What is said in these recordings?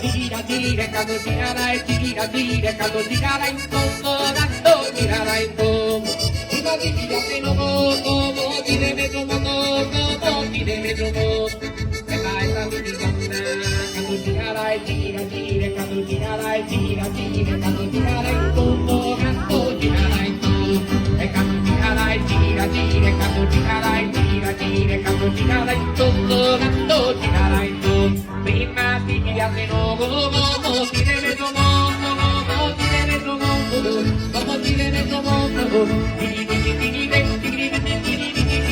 tira, tira, cando tirarai, tira, tira, cando tirarai un poco, dando tirarai un po'. Tira, tira, che no mo, tira, metro mo, tira, metro mo. E vai, mi digonna, cando tirarai, tira, tira, cando tirarai, tira, tira, cando tirarai un poco, dando tirarai un po'. E cando tirarai, tira, tira, cando tirarai, tira, tira, cando tirarai un poco, dando tirarai un po'. Prima ti tiraste no, tira, metro mo, tira, metro mo, como tira, metro mo, tiri, tiri, tiri, tiri, tiri,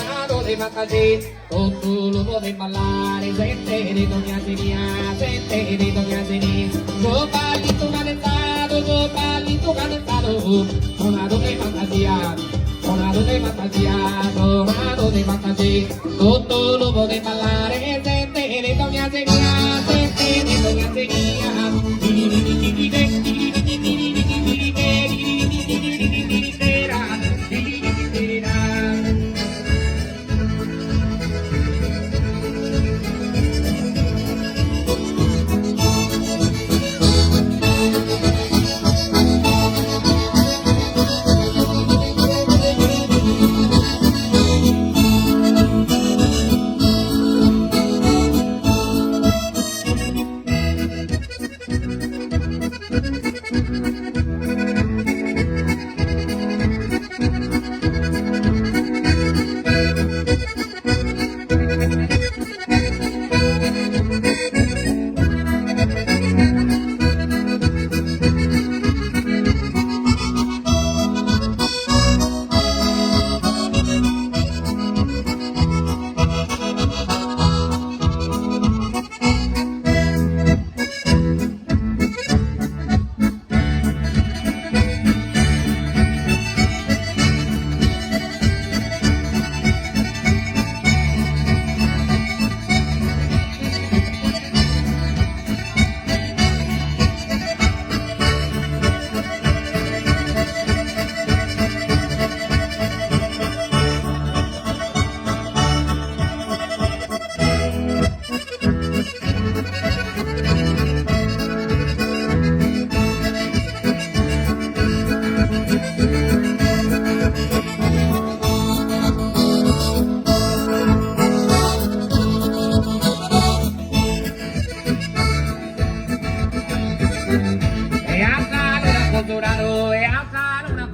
Tornado de fantasia, tutto l'uomo di ballare, sente di doña Senia, sente di doña Senia. Sopalito calentado, tornado de fantasia, tornado de fantasia, tornado de fantasia, tutto l'uomo di ballare, sente di doña Senia, sente di doña Senia.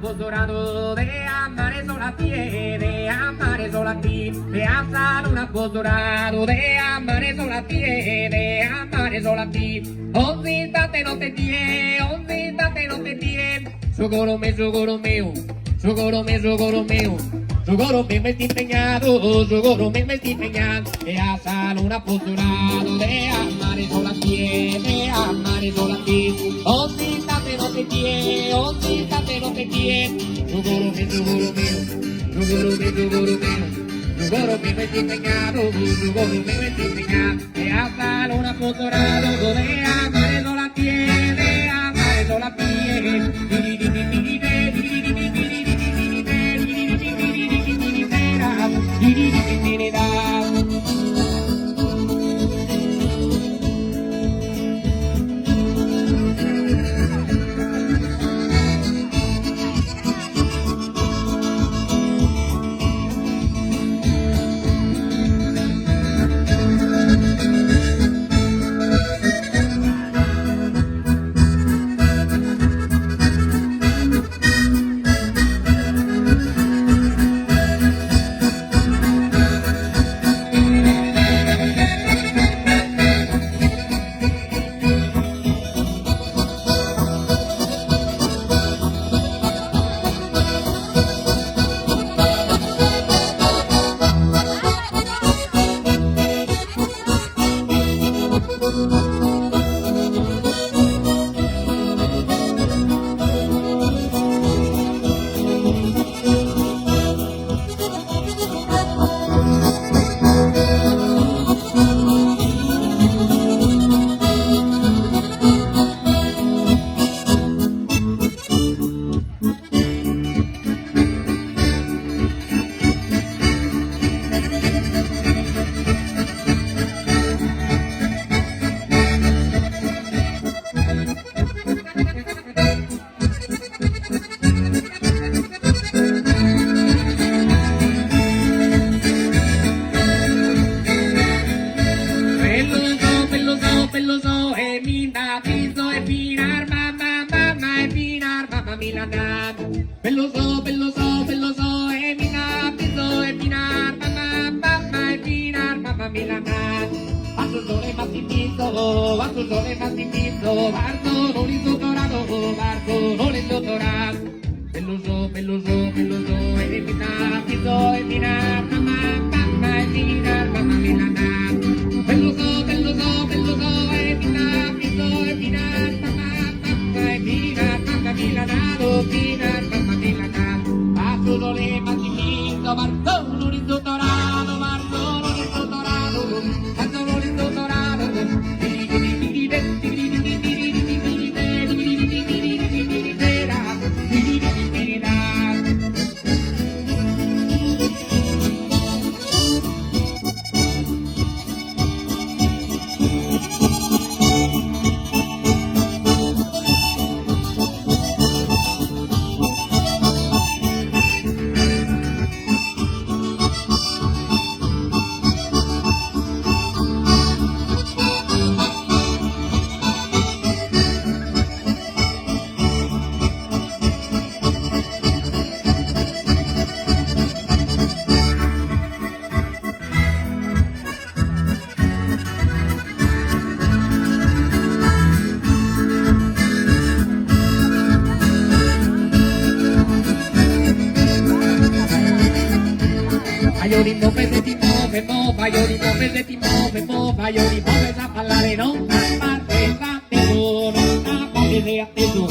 apposorado de amare solo a ti, de amare solo a ti, de alzar un apposorado de amare solo a ti, de amare solo a ti. Onzítate no te tie, onzítate no te tie, sogoro mio, sogoro mio, sogoro mio, sogoro mio. Sogoro me metí empeñado, sogoro me metí empeñado, de alzar un apostolado, de amare solo a ti, de amare solo a ti. Onzítate no te tie, onzítate no te tie, sogoro me, sogoro mio, sogoro me, sogoro mio. Sogoro me metí empeñado, sogoro me metí empeñado, de alzar un apostolado, de amare solo a ti, de amare solo a ti. Peloso, peloso, peloso, eminar, piso, eminar, mamá, mamá, eminar, mamá, milanar. Basso sole massimizo, basso sole massimizo, barzo, nolizo dorado, barzo, nolizo dorado. Peloso, peloso, peloso, eminar, piso, eminar, mamá, mamá, eminar, mamá, milanar. Peloso, peloso, peloso, eminar, piso, eminar, mamá, mamá, eminar, mamá, milanar, eminar, mamá, milanar. Basso sole massimizo, barzo, nolizo dorado, barzo, nolizo dorado, barzo, nolizo dorado. Io rimuove se ti muove, mova, io rimuove se ti muove, mova, io rimuove sa parlare, non parte, fate tu, non tappare se atteso.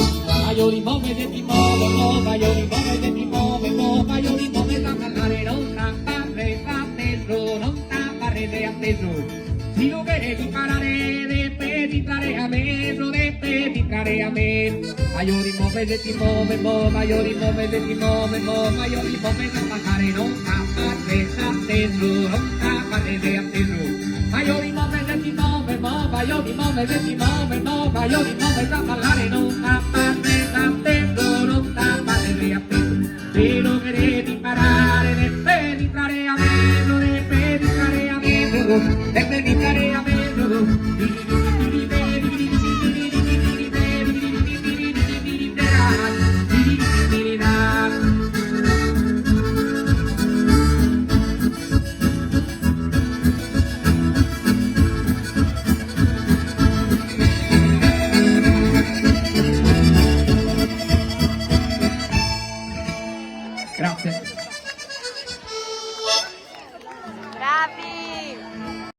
Io rimuove se ti muove, mova, io rimuove se ti muove, mova, io rimuove sa parlare, non tappare, fate tu, non tappare se atteso. Si lo devi imparare, deve entrare a me, lo deve entrare a me. Io rimuove se ti muove, mova, io rimuove se ti muove, mova, io rimuove sa parlare, non tappare atteso, non tappare se atteso. Io rimuove se ti muove, mova, io rimuove se ti muove, mova, io rimuove sa parlare, non tappare atteso, non tappare se atteso. Se lo devi imparare, deve entrare a me, lo deve entrare a me.